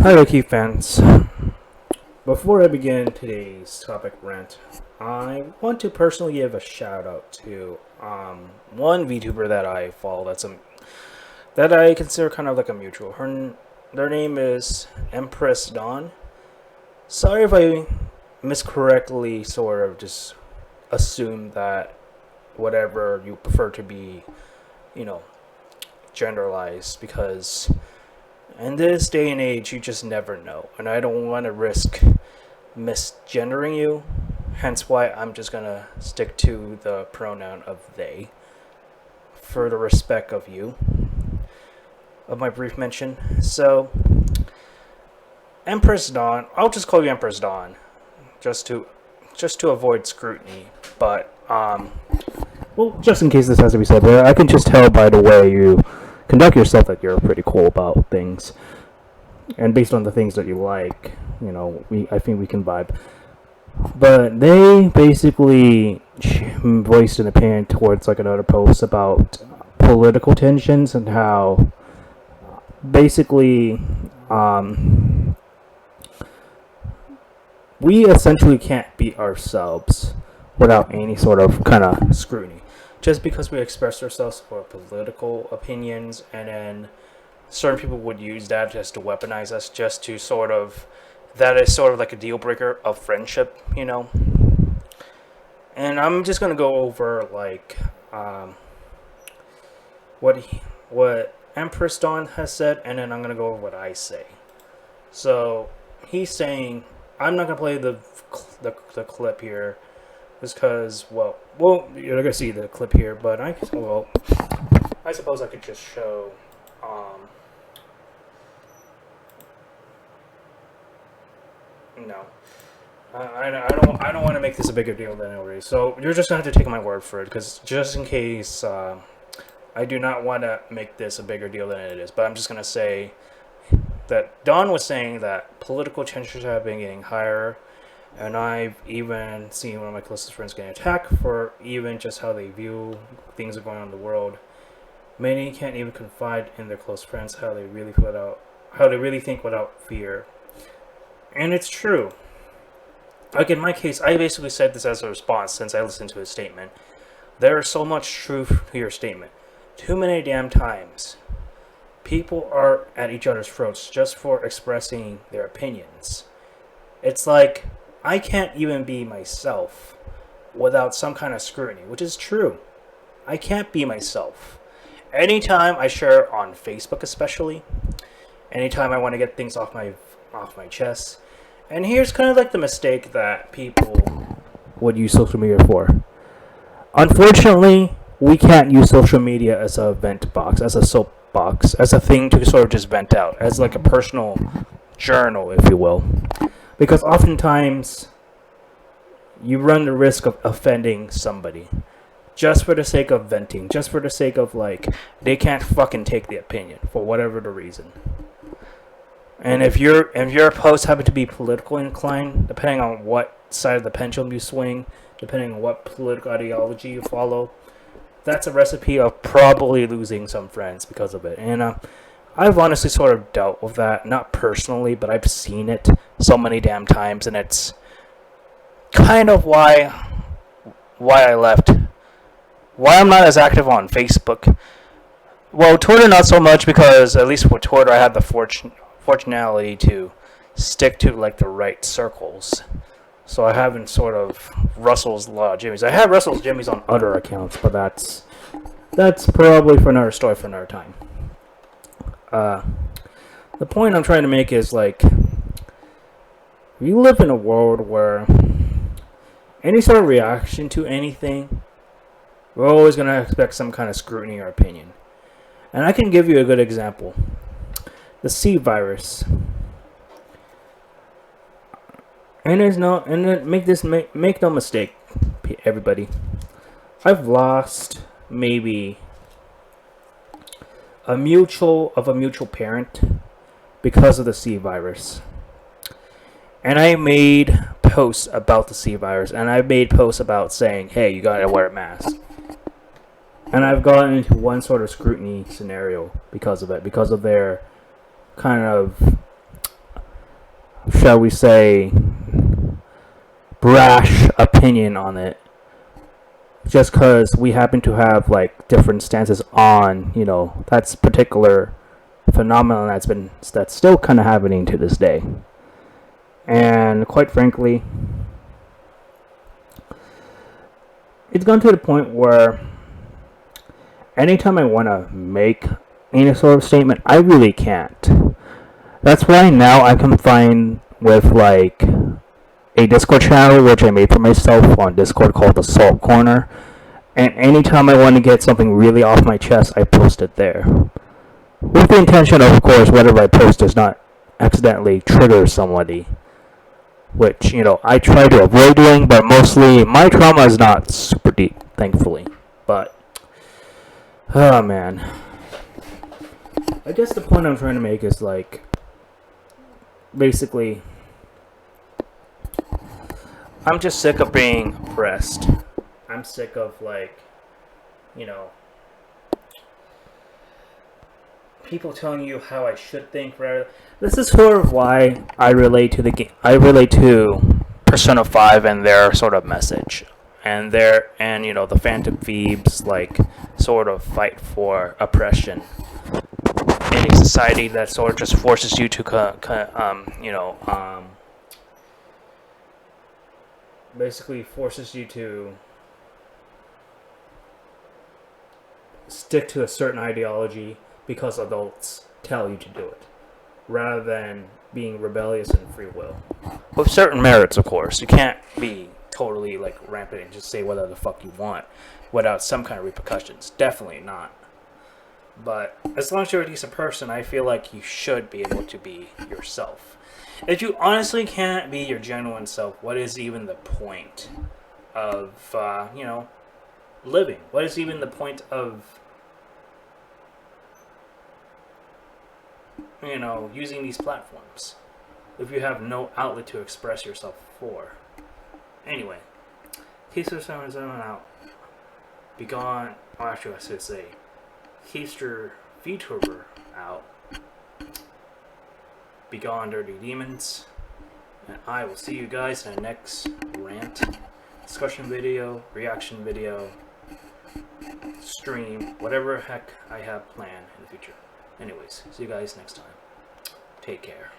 Hello, Key fans. Before I begin today's topic rant, I want to personally give a shout out to one VTuber that I follow. That I consider kind of like a mutual. Their name is Empress Dawn. Sorry if I miscorrectly sort of just assume that whatever you prefer to be, you know, generalized, because in this day and age, you just never know. And I don't want to risk misgendering you. Hence why I'm just going to stick to the pronoun of they. For the respect of you. Of my brief mention. So, Empress Dawn. I'll just call you Empress Dawn. Just to avoid scrutiny. But, well, just in case this has to be said, but I can just tell by the way you conduct yourself that you're pretty cool about things, and based on the things that you like, I think we can vibe. But they basically voiced an opinion towards like another post about political tensions and how basically we essentially can't be ourselves without any sort of kind of scrutiny. Just because we express ourselves for political opinions, and then certain people would use that just to weaponize us, just to sort of, that is sort of like a deal breaker of friendship, And I'm just gonna go over like what Empress Dawn has said, and then I'm gonna go over what I say. So he's saying, I'm not gonna play the clip here. Because, well, you're gonna see the clip here, but I suppose I could just show, no, I don't want to make this a bigger deal than it already. So you're just gonna have to take my word for it, because just in case, I do not want to make this a bigger deal than it is. But I'm just gonna say that Dawn was saying that political tensions have been getting higher. And I've even seen one of my closest friends getting attacked for even just how they view things are going on in the world. Many can't even confide in their close friends how they really think without fear. And it's true. Like in my case, I basically said this as a response since I listened to his statement. There is so much truth to your statement. Too many damn times. People are at each other's throats just for expressing their opinions. It's like, I can't even be myself without some kind of scrutiny, which is true. I can't be myself. Anytime I share on Facebook, especially, anytime I want to get things off my chest, and here's kind of like the mistake that people would use social media for. Unfortunately, we can't use social media as a vent box, as a soapbox, as a thing to sort of just vent out, as like a personal journal, if you will. Because oftentimes, you run the risk of offending somebody. Just for the sake of venting. Just for the sake of, like, they can't fucking take the opinion. For whatever the reason. And if your posts happen to be politically inclined, depending on what side of the pendulum you swing, depending on what political ideology you follow, that's a recipe of probably losing some friends because of it. And, I've honestly sort of dealt with that, not personally, but I've seen it so many damn times, and it's kind of why I left. Why I'm not as active on Facebook. Well, Twitter not so much, because at least with Twitter I had the fortunality to stick to like the right circles. So I haven't sort of rustled a lot of jimmies. I have rustled jimmies on other accounts, but that's probably for another story for another time. The point I'm trying to make is, like, we live in a world where any sort of reaction to anything, we're always going to expect some kind of scrutiny or opinion. And I can give you a good example. The C virus. And make no mistake, everybody. I've lost maybe a mutual parent because of the C virus. And I made posts about the C virus, and I made posts about saying, hey, you gotta wear a mask. And I've gotten into one sort of scrutiny scenario because of it, because of their kind of shall we say, brash opinion on it, just because we happen to have like different stances on, you know, that's particular phenomenon that's still kind of happening to this day. And quite frankly, it's gone to the point where anytime I want to make any sort of statement, I really can't. That's why now I can find with like a Discord channel which I made for myself on Discord called the Salt Corner. And anytime I want to get something really off my chest, I post it there. With the intention, of course, whatever I post does not accidentally trigger somebody. Which, you know, I try to avoid doing, but mostly my trauma is not super deep, thankfully. But, oh man. I guess the point I'm trying to make is like, basically, I'm just sick of being oppressed. I'm sick of like, you know, people telling you how I should think. Rather, this is sort of why I relate to the game. I relate to Persona 5 and their sort of message, and you know, the Phantom Thieves like sort of fight for oppression in a society that sort of just forces you to basically forces you to stick to a certain ideology because adults tell you to do it, rather than being rebellious and free will. With certain merits, of course. You can't be totally like rampant and just say whatever the fuck you want without some kind of repercussions. Definitely not. But as long as you're a decent person, I feel like you should be able to be yourself. If you honestly can't be your genuine self, what is even the point of, living? What is even the point of, using these platforms if you have no outlet to express yourself for? Anyway, Kiefster 77 out. Be gone. Oh, actually, I should say Kiefster VTuber out. Be gone, dirty demons. And I will see you guys in the next rant, discussion video, reaction video, stream, whatever heck I have planned in the future. Anyways, see you guys next time. Take care.